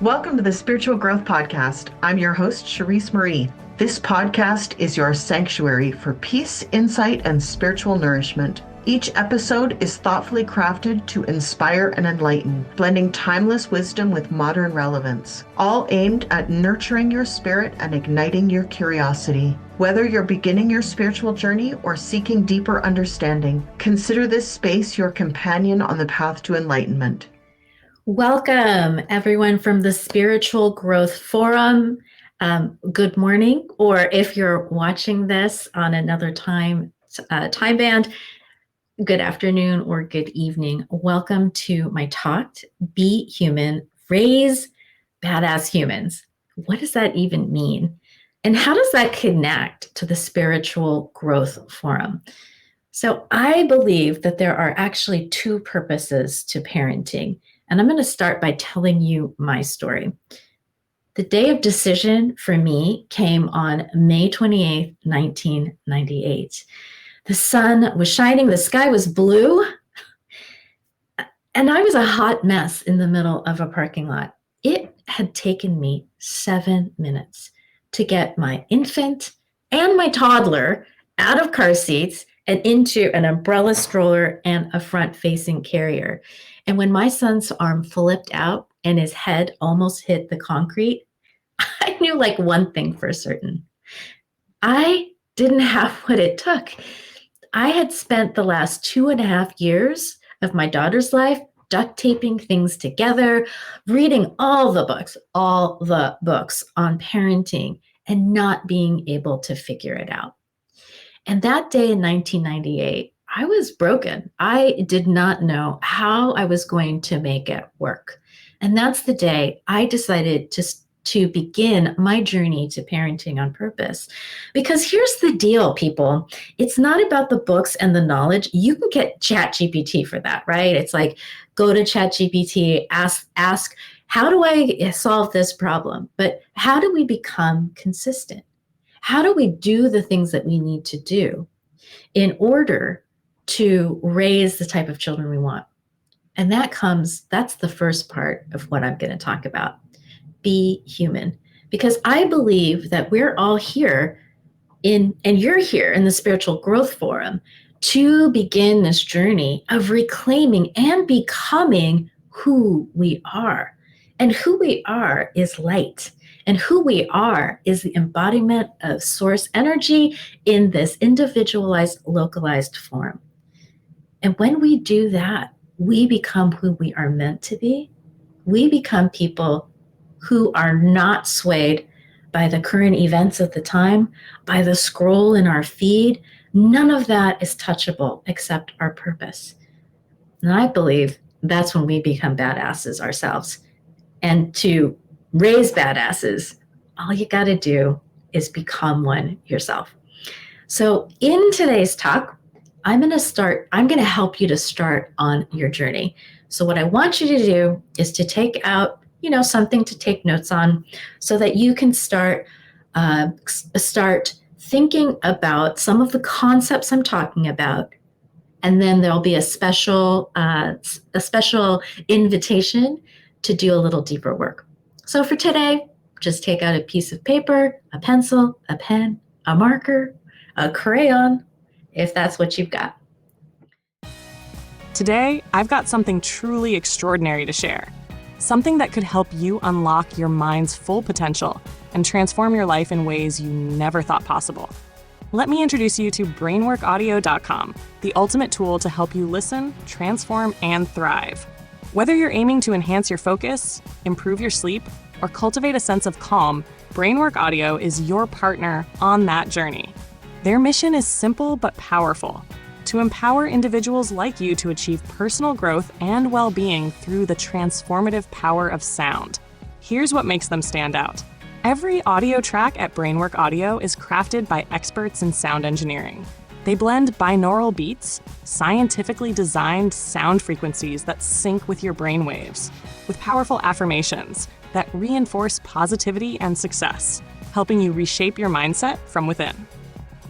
Welcome to the Spiritual Growth Podcast. I'm your host, Cherise Marie. This podcast is your sanctuary for peace, insight, and spiritual nourishment. Each episode is thoughtfully crafted to inspire and enlighten, blending timeless wisdom with modern relevance, all aimed at nurturing your spirit and igniting your curiosity. Whether you're beginning your spiritual journey or seeking deeper understanding, consider this space your companion on the path to enlightenment. Welcome, everyone, from the Spiritual Growth Forum. Good morning, or if you're watching this on another time band, good afternoon or good evening. Welcome to my talk, Be Human, Raise Badass Humans. What does that even mean? And how does that connect to the Spiritual Growth Forum? So I believe that there are actually two purposes to parenting. And I'm going to start by telling you my story. The day of decision for me came on May 28th, 1998. The sun was shining, the sky was blue, and I was a hot mess in the middle of a parking lot. It had taken me 7 minutes to get my infant and my toddler out of car seats and into an umbrella stroller and a front-facing carrier. And when my son's arm flipped out and his head almost hit the concrete, I knew like one thing for certain. I didn't have what it took. I had spent the last 2.5 years of my daughter's life duct taping things together, reading all the books on parenting, and not being able to figure it out. And that day in 1998, I was broken. I did not know how I was going to make it work. And that's the day I decided to begin my journey to parenting on purpose. Because here's the deal, people. It's not about the books and the knowledge. You can get ChatGPT for that, right? It's like, go to ChatGPT, ask, how do I solve this problem? But how do we become consistent? How do we do the things that we need to do in order to raise the type of children we want? And that's the first part of what I'm going to talk about. Be human. Because I believe that we're all here and you're here in the Spiritual Growth Forum to begin this journey of reclaiming and becoming who we are. And who we are is light. And who we are is the embodiment of source energy in this individualized, localized form. And when we do that, we become who we are meant to be. We become people who are not swayed by the current events of the time, by the scroll in our feed. None of that is touchable except our purpose. And I believe that's when we become badasses ourselves. And to raise badasses, all you got to do is become one yourself. So in today's talk, I'm going to help you to start on your journey. So what I want you to do is to take out, something to take notes on so that you can start thinking about some of the concepts I'm talking about. And then there'll be a special invitation to do a little deeper work. So for today, just take out a piece of paper, a pencil, a pen, a marker, a crayon, if that's what you've got. Today, I've got something truly extraordinary to share. Something that could help you unlock your mind's full potential and transform your life in ways you never thought possible. Let me introduce you to brainworkaudio.com, the ultimate tool to help you listen, transform, and thrive. Whether you're aiming to enhance your focus, improve your sleep, or cultivate a sense of calm, Brainwork Audio is your partner on that journey. Their mission is simple but powerful: to empower individuals like you to achieve personal growth and well-being through the transformative power of sound. Here's what makes them stand out. Every audio track at Brainwork Audio is crafted by experts in sound engineering. They blend binaural beats, scientifically designed sound frequencies that sync with your brainwaves, with powerful affirmations that reinforce positivity and success, helping you reshape your mindset from within.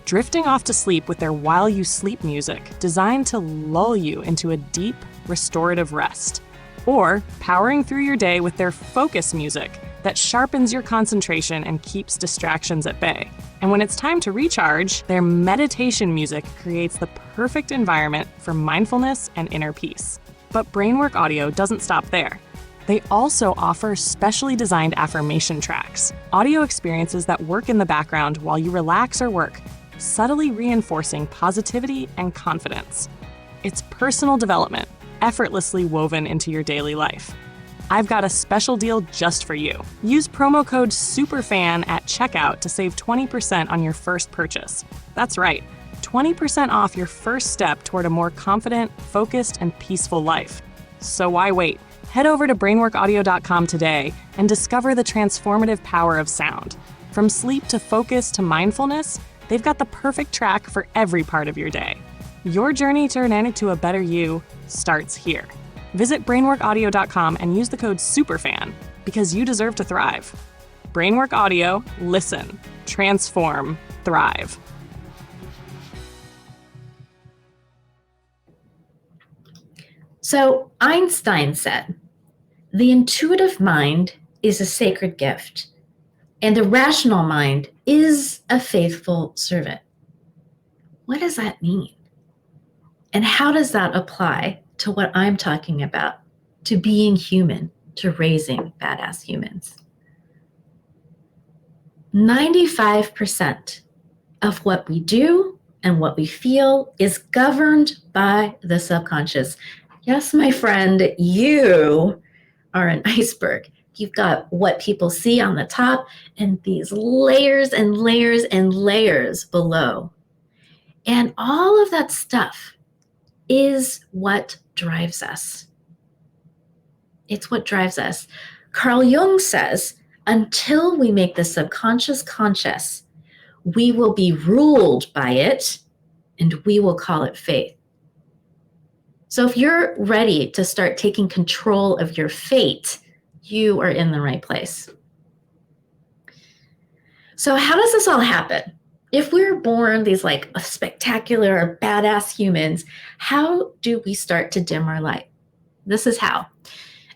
Drifting off to sleep with their While You Sleep music, designed to lull you into a deep, restorative rest. or powering through your day with their focus music that sharpens your concentration and keeps distractions at bay. And when it's time to recharge, their meditation music creates the perfect environment for mindfulness and inner peace. But Brainwork Audio doesn't stop there. They also offer specially designed affirmation tracks, audio experiences that work in the background while you relax or work, subtly reinforcing positivity and confidence. It's personal development, effortlessly woven into your daily life. I've got a special deal just for you. Use promo code SUPERFAN at checkout to save 20% on your first purchase. That's right, 20% off your first step toward a more confident, focused, and peaceful life. So why wait? Head over to brainworkaudio.com today and discover the transformative power of sound. From sleep to focus to mindfulness, they've got the perfect track for every part of your day. Your journey to turn into a better you starts here. Visit brainworkaudio.com and use the code SUPERFAN because you deserve to thrive. Brainwork Audio, listen, transform, thrive. So Einstein said, the intuitive mind is a sacred gift, and the rational mind is a faithful servant. What does that mean? And how does that apply to what I'm talking about, to being human, to raising badass humans? 95% of what we do and what we feel is governed by the subconscious. Yes, my friend, you are an iceberg. You've got what people see on the top and these layers and layers and layers below. And all of that stuff is what drives us. It's what drives us. Carl Jung says, until we make the subconscious conscious, we will be ruled by it, and we will call it faith. So if you're ready to start taking control of your fate, you are in the right place. So how does this all happen? If we're born these like spectacular, badass humans, how do we start to dim our light? This is how.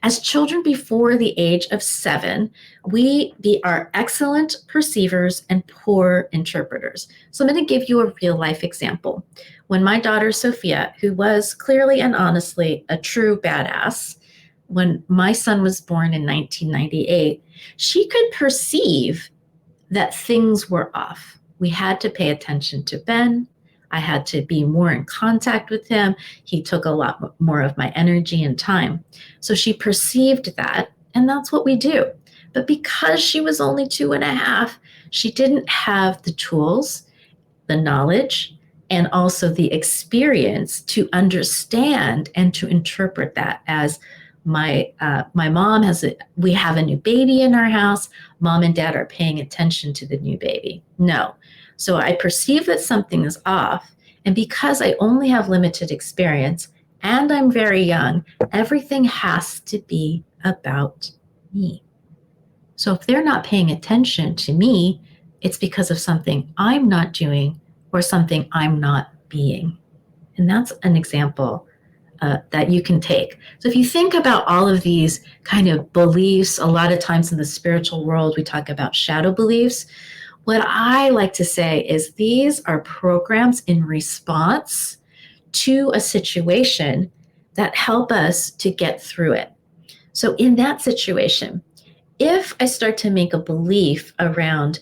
As children before the age of 7, we are excellent perceivers and poor interpreters. So I'm going to give you a real life example. When my daughter Sophia, who was clearly and honestly a true badass, when my son was born in 1998, she could perceive that things were off. We had to pay attention to Ben. I had to be more in contact with him. He took a lot more of my energy and time. So she perceived that, and that's what we do. But because she was only 2.5, she didn't have the tools, the knowledge, and also the experience to understand and to interpret that as my mom we have a new baby in our house. Mom and dad are paying attention to the new baby. No. So I perceive that something is off. And because I only have limited experience and I'm very young, everything has to be about me. So if they're not paying attention to me, it's because of something I'm not doing or something I'm not being. And that's an example that you can take. So if you think about all of these kind of beliefs, a lot of times in the spiritual world, we talk about shadow beliefs. What I like to say is these are programs in response to a situation that help us to get through it. So in that situation, if I start to make a belief around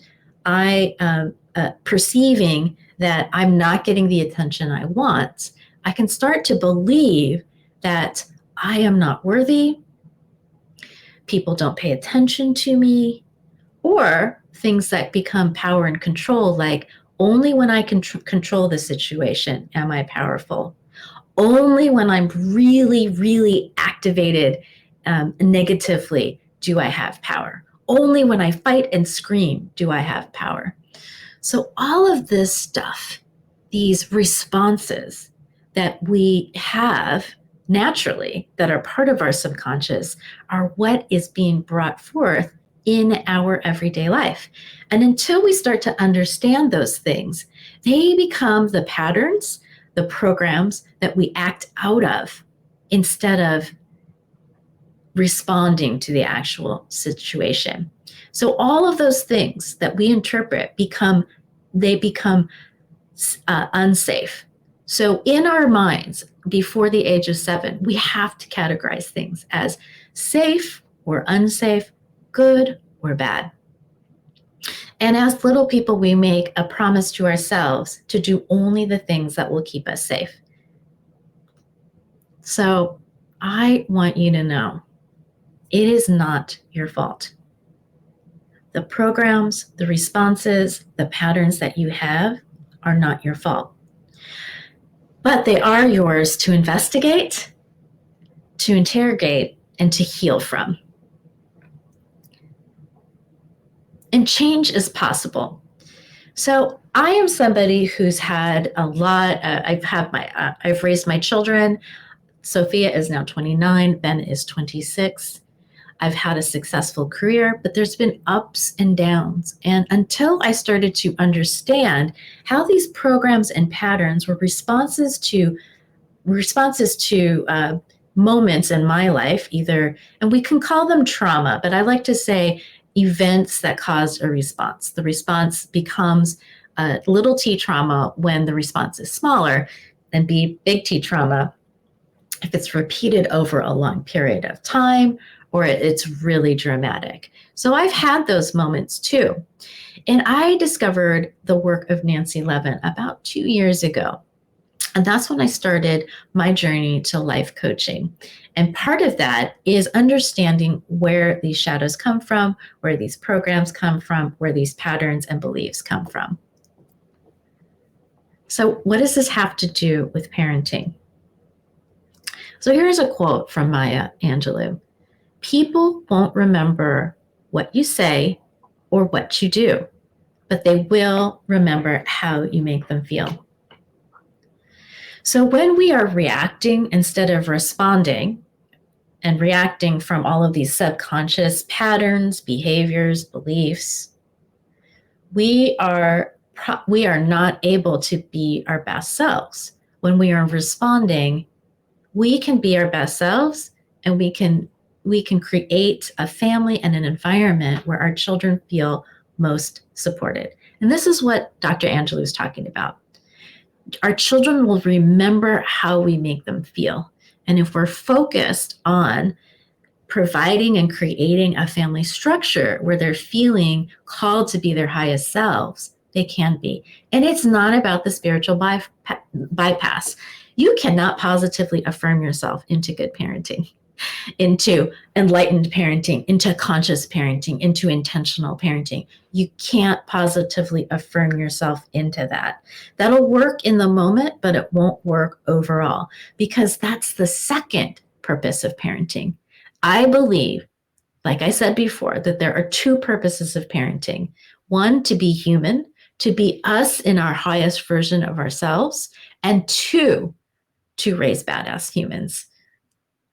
perceiving that I'm not getting the attention I want, I can start to believe that I am not worthy, people don't pay attention to me, or things that become power and control, like only when I can control the situation am I powerful. Only when I'm really, really activated negatively do I have power. Only when I fight and scream do I have power. So all of this stuff, these responses that we have naturally that are part of our subconscious are what is being brought forth in our everyday life. And until we start to understand those things, they become the patterns, the programs that we act out of instead of responding to the actual situation. So all of those things that we interpret become unsafe. So in our minds, before the age of 7, we have to categorize things as safe or unsafe, good or bad. And as little people, we make a promise to ourselves to do only the things that will keep us safe. So I want you to know, it is not your fault. The programs, the responses, the patterns that you have are not your fault. But they are yours to investigate, to interrogate, and to heal from. And change is possible. So I am somebody who's had a lot. I've raised my children. Sophia is now 29. Ben is 26. I've had a successful career, but there's been ups and downs. And until I started to understand how these programs and patterns were responses to moments in my life, and we can call them trauma, but I like to say events that caused a response. The response becomes a little t trauma when the response is smaller, and big T trauma if it's repeated over a long period of time or it's really dramatic. So I've had those moments too. And I discovered the work of Nancy Levin about 2 years ago. And that's when I started my journey to life coaching. And part of that is understanding where these shadows come from, where these programs come from, where these patterns and beliefs come from. So what does this have to do with parenting? So here's a quote from Maya Angelou. People won't remember what you say or what you do, but they will remember how you make them feel. So when we are reacting instead of responding, and reacting from all of these subconscious patterns, behaviors, beliefs, we are not able to be our best selves. When we are responding, we can be our best selves, and we can create a family and an environment where our children feel most supported. And this is what Dr. Angelou is talking about. Our children will remember how we make them feel. And if we're focused on providing and creating a family structure where they're feeling called to be their highest selves, they can be. And it's not about the spiritual bypass. You cannot positively affirm yourself into good parenting, into enlightened parenting, into conscious parenting, into intentional parenting. You can't positively affirm yourself into that. That'll work in the moment, but it won't work overall, because that's the second purpose of parenting. I believe, like I said before, that there are two purposes of parenting. One, to be human, to be us in our highest version of ourselves, and two, to raise badass humans.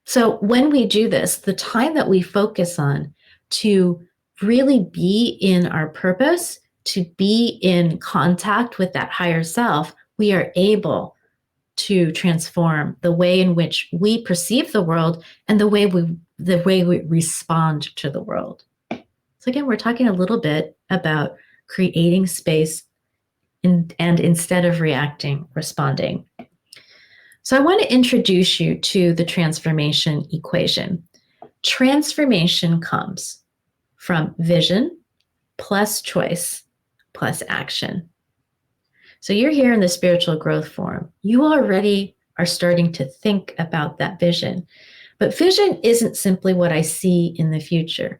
So when we do this, the time that we focus on to really be in our purpose, to be in contact with that higher self, we are able to transform the way in which we perceive the world and the way we respond to the world. So again, we're talking a little bit about creating space and instead of reacting, responding. So I want to introduce you to the transformation equation. Transformation comes from vision plus choice plus action. So you're here in the spiritual growth forum. You already are starting to think about that vision. But vision isn't simply what I see in the future.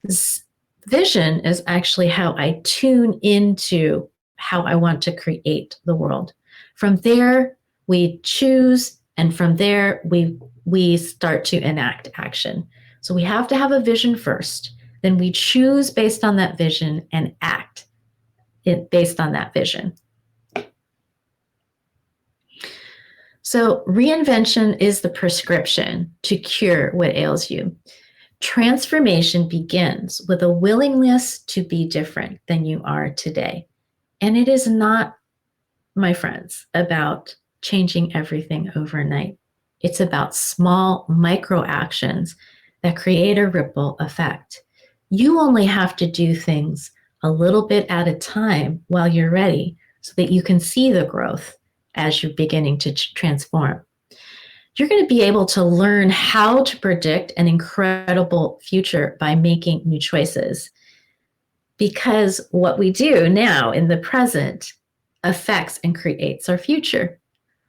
This vision is actually how I tune into how I want to create the world. From there, we choose, and from there, we start to enact action. So we have to have a vision first. Then we choose based on that vision and act based on that vision. So reinvention is the prescription to cure what ails you. Transformation begins with a willingness to be different than you are today. And it is not, my friends, about changing everything overnight. It's about small micro actions that create a ripple effect. You only have to do things a little bit at a time while you're ready so that you can see the growth as you're beginning to transform. You're going to be able to learn how to predict an incredible future by making new choices. Because what we do now in the present affects and creates our future.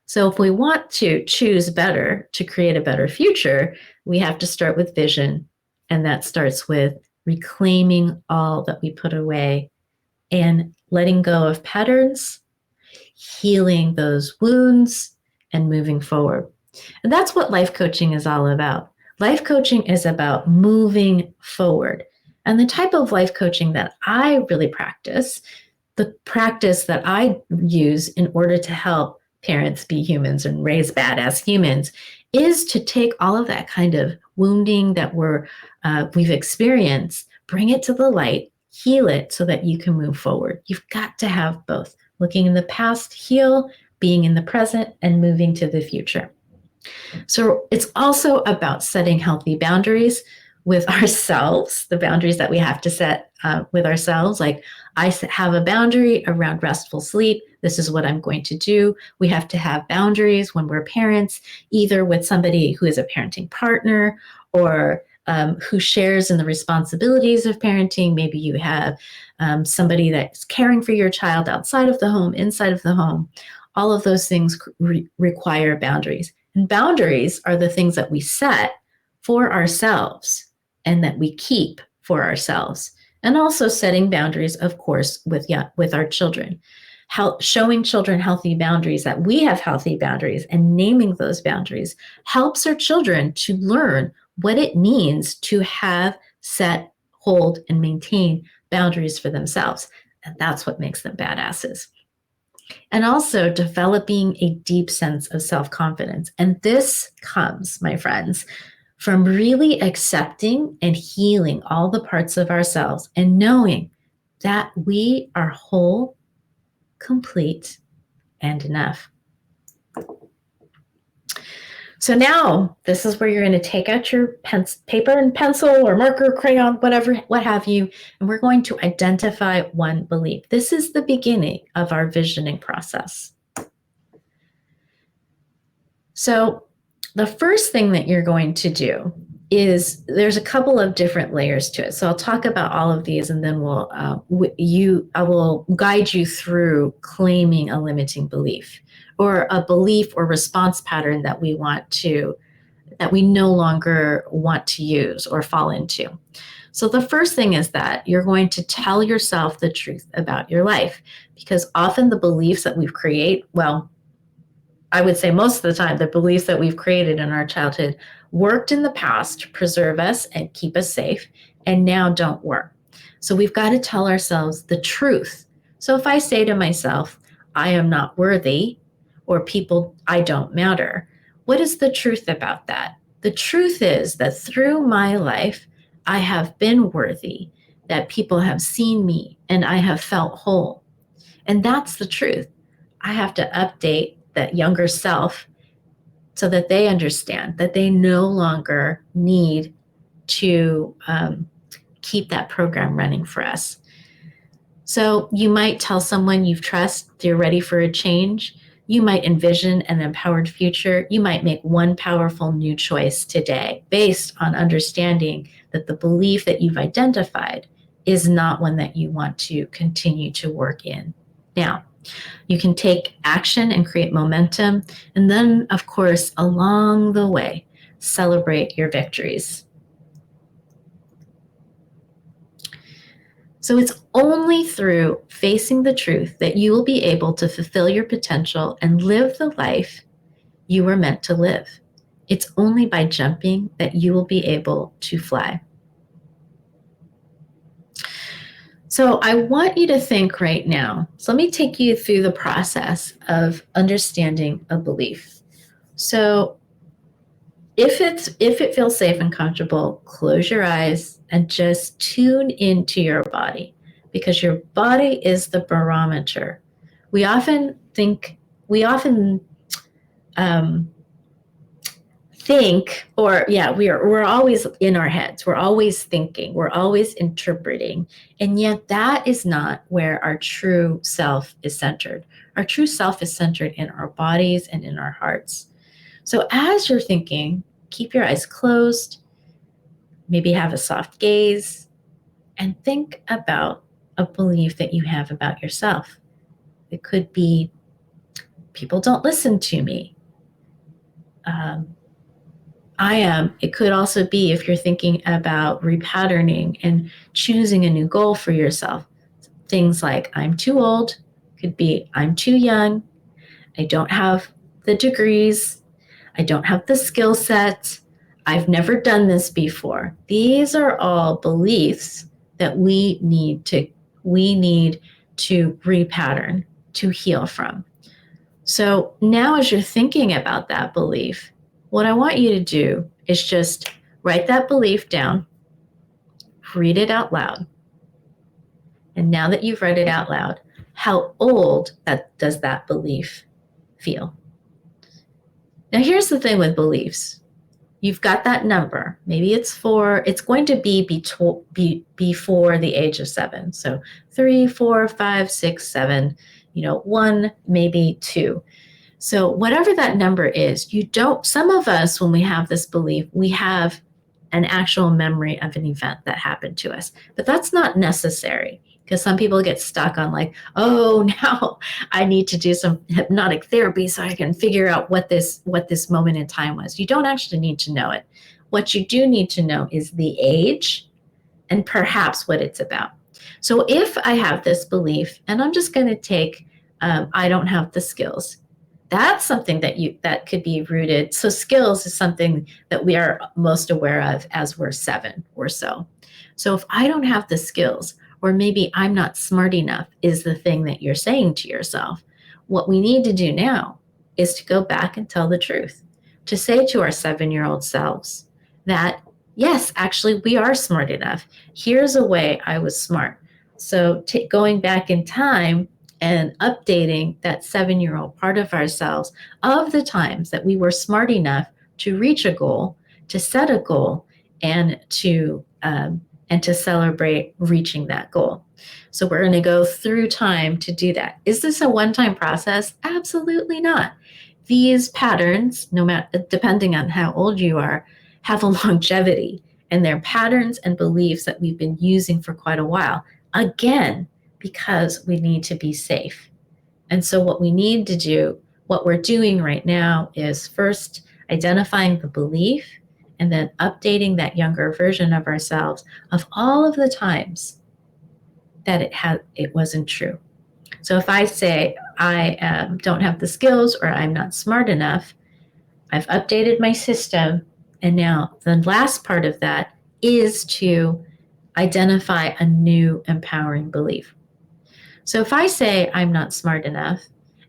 So if we want to choose better to create a better future, we have to start with vision. And that starts with reclaiming all that we put away and letting go of patterns, healing those wounds, and moving forward. And that's what life coaching is all about. Life coaching is about moving forward. And the type of life coaching that I really practice, the practice that I use in order to help parents be humans and raise badass humans, is to take all of that kind of wounding that we've experienced, bring it to the light, heal it so that you can move forward. You've got to have both. Looking in the past, heal, being in the present, and moving to the future. So it's also about setting healthy boundaries with ourselves, the boundaries that we have to set with ourselves. Like, I have a boundary around restful sleep. This is what I'm going to do. We have to have boundaries when we're parents, either with somebody who is a parenting partner or who shares in the responsibilities of parenting. Maybe you have somebody that's caring for your child outside of the home, inside of the home. All of those things require boundaries. And boundaries are the things that we set for ourselves and that we keep for ourselves. And also setting boundaries, of course, with our children. Showing children healthy boundaries, that we have healthy boundaries, and naming those boundaries helps our children to learn what it means to have, set, hold, and maintain boundaries for themselves. And that's what makes them badasses. And also developing a deep sense of self-confidence. And this comes, my friends, from really accepting and healing all the parts of ourselves and knowing that we are whole, complete, and enough. So now this is where you're going to take out your paper and pencil or marker, crayon, whatever, what have you, and we're going to identify one belief. This is the beginning of our visioning process. So the first thing that you're going to do is, there's a couple of different layers to it. So I'll talk about all of these, and then I will guide you through claiming a limiting belief, or a belief or response pattern that we no longer want to use or fall into. So the first thing is that you're going to tell yourself the truth about your life, because often the beliefs that we've created, I would say most of the time, the beliefs that we've created in our childhood worked in the past to preserve us and keep us safe, and now don't work. So we've got to tell ourselves the truth. So if I say to myself, I am not worthy, or I don't matter, what is the truth about that? The truth is that through my life, I have been worthy, that people have seen me, and I have felt whole. And that's the truth. I have to update that younger self so that they understand that they no longer need to keep that program running for us. So you might tell someone you trust you're ready for a change. You might envision an empowered future. You might make one powerful new choice today based on understanding that the belief that you've identified is not one that you want to continue to work in. Now, you can take action and create momentum. And then, of course, along the way, celebrate your victories. So it's only through facing the truth that you will be able to fulfill your potential and live the life you were meant to live. It's only by jumping that you will be able to fly. So I want you to think right now. So let me take you through the process of understanding a belief. So if it feels safe and comfortable, close your eyes and just tune into your body, because your body is the barometer. We often think think, or we're always in our heads. We're always thinking. We're always interpreting. And yet that is not where our true self is centered. Our true self is centered in our bodies and in our hearts. So as you're thinking, keep your eyes closed, maybe have a soft gaze, and think about a belief that you have about yourself. It could be, people don't listen to me. It could also be, if you're thinking about repatterning and choosing a new goal for yourself, things like I'm too old, could be I'm too young, I don't have the degrees, I don't have the skill set, I've never done this before. These are all beliefs that we need to repattern, to heal from. So now as you're thinking about that belief, what I want you to do is just write that belief down, read it out loud. And now that you've read it out loud, how old does that belief feel? Now here's the thing with beliefs. You've got that number. Maybe it's going to be before the age of 7. So 3, 4, 5, 6, 7, 1, maybe 2. So whatever that number is, some of us, when we have this belief, we have an actual memory of an event that happened to us. But that's not necessary, because some people get stuck on like, oh, now I need to do some hypnotic therapy so I can figure out what this moment in time was. You don't actually need to know it. What you do need to know is the age and perhaps what it's about. So if I have this belief and I'm just going to take, I don't have the skills, that's something that could be rooted. So skills is something that we are most aware of as we're 7 or so. So if I don't have the skills, or maybe I'm not smart enough is the thing that you're saying to yourself, what we need to do now is to go back and tell the truth, to say to our 7-year-old selves that, yes, actually, we are smart enough. Here's a way I was smart. So going back in time and updating that 7-year-old part of ourselves of the times that we were smart enough to reach a goal, to set a goal, and to celebrate reaching that goal. So we're going to go through time to do that. Is this a one-time process? Absolutely not. These patterns, no matter, depending on how old you are, have a longevity, and they're patterns and beliefs that we've been using for quite a while. Again, because we need to be safe. And so what we need to do, what we're doing right now, is first identifying the belief and then updating that younger version of ourselves of all of the times that it wasn't true. So if I say I don't have the skills or I'm not smart enough, I've updated my system. And now the last part of that is to identify a new empowering belief. So if I say I'm not smart enough,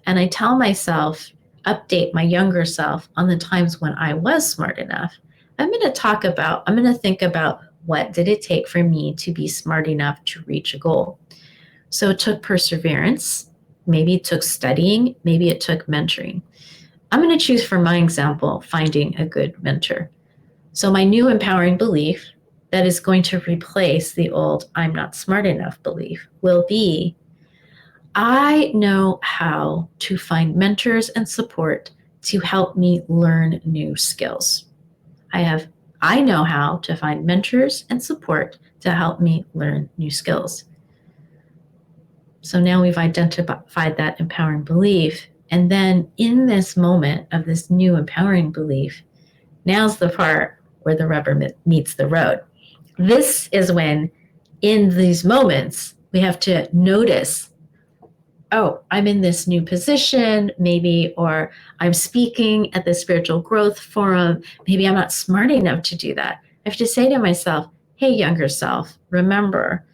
and I tell myself, update my younger self on the times when I was smart enough, I'm going to think about, what did it take for me to be smart enough to reach a goal? So it took perseverance. Maybe it took studying. Maybe it took mentoring. I'm going to choose, for my example, finding a good mentor. So my new empowering belief that is going to replace the old I'm not smart enough belief will be, I know how to find mentors and support to help me learn new skills. I know how to find mentors and support to help me learn new skills. So now we've identified that empowering belief. And then in this moment of this new empowering belief, now's the part where the rubber meets the road. This is when, in these moments, we have to notice, oh, I'm in this new position, maybe, or I'm speaking at the spiritual growth forum. Maybe I'm not smart enough to do that. I have to say to myself, hey, younger self, remember,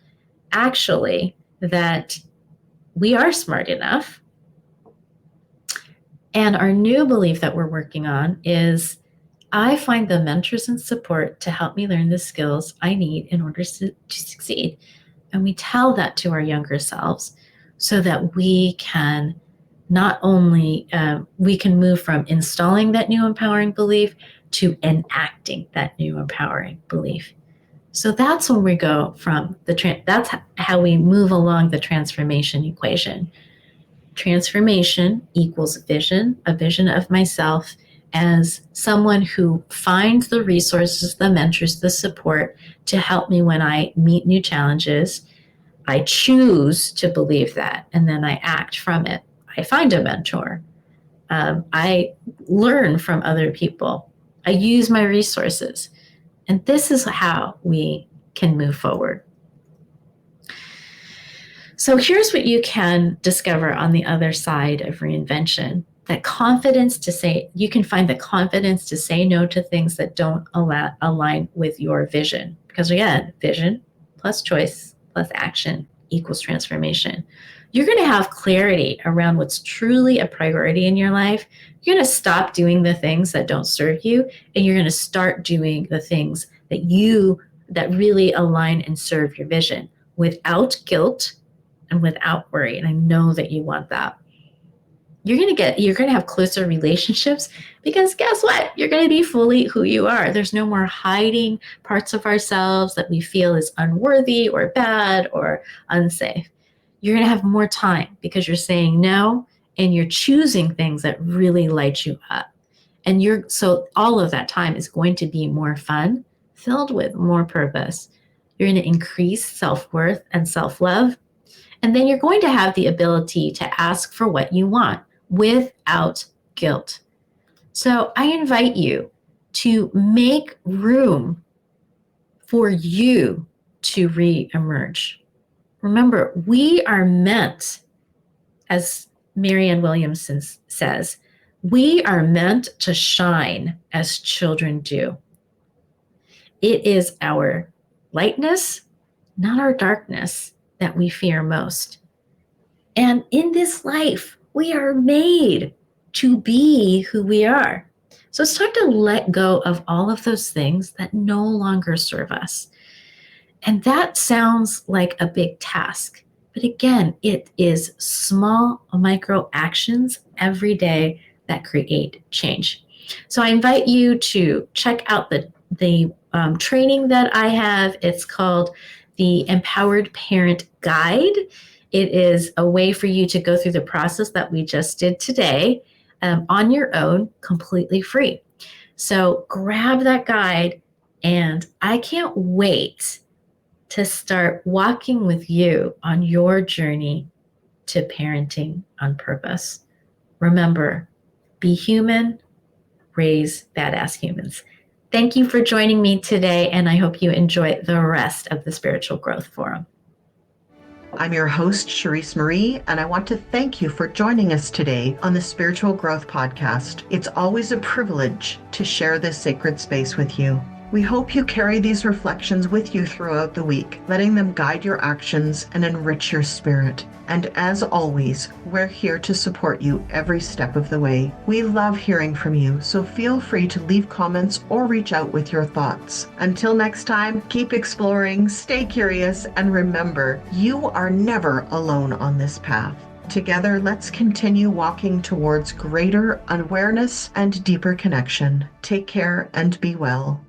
actually, that we are smart enough. And our new belief that we're working on is, I find the mentors and support to help me learn the skills I need in order to succeed. And we tell that to our younger selves so that we can not only, we can move from installing that new empowering belief to enacting that new empowering belief. So that's when we go from that's how we move along the transformation equation. Transformation equals vision, a vision of myself as someone who finds the resources, the mentors, the support to help me when I meet new challenges. I choose to believe that, and then I act from it. I find a mentor. I learn from other people. I use my resources. And this is how we can move forward. So here's what you can discover on the other side of reinvention. That confidence to say, you can find the confidence to say no to things that don't align with your vision. Because again, vision plus choice plus action equals transformation. You're going to have clarity around what's truly a priority in your life. You're going to stop doing the things that don't serve you, and you're going to start doing the things that really align and serve your vision without guilt and without worry. And I know that you want that. You're going to have closer relationships because guess what? You're going to be fully who you are. There's no more hiding parts of ourselves that we feel is unworthy or bad or unsafe. You're going to have more time because you're saying no and you're choosing things that really light you up. And so all of that time is going to be more fun, filled with more purpose. You're going to increase self-worth and self-love. And then you're going to have the ability to ask for what you want without guilt. So I invite you to make room for you to re-emerge. Remember, we are meant, as Marianne Williamson says, we are meant to shine as children do. It is our lightness, not our darkness, that we fear most. And in this life, we are made to be who we are. So it's time to let go of all of those things that no longer serve us. And that sounds like a big task. But again, it is small micro actions every day that create change. So I invite you to check out the training that I have. It's called the Empowered Parent Guide. It is a way for you to go through the process that we just did today on your own, completely free. So grab that guide, and I can't wait to start walking with you on your journey to parenting on purpose. Remember, be human, raise badass humans. Thank you for joining me today, and I hope you enjoy the rest of the Spiritual Growth Forum. I'm your host, Charisse Marie, and I want to thank you for joining us today on the Spiritual Growth Podcast. It's always a privilege to share this sacred space with you. We hope you carry these reflections with you throughout the week, letting them guide your actions and enrich your spirit. And as always, we're here to support you every step of the way. We love hearing from you, so feel free to leave comments or reach out with your thoughts. Until next time, keep exploring, stay curious, and remember, you are never alone on this path. Together, let's continue walking towards greater awareness and deeper connection. Take care and be well.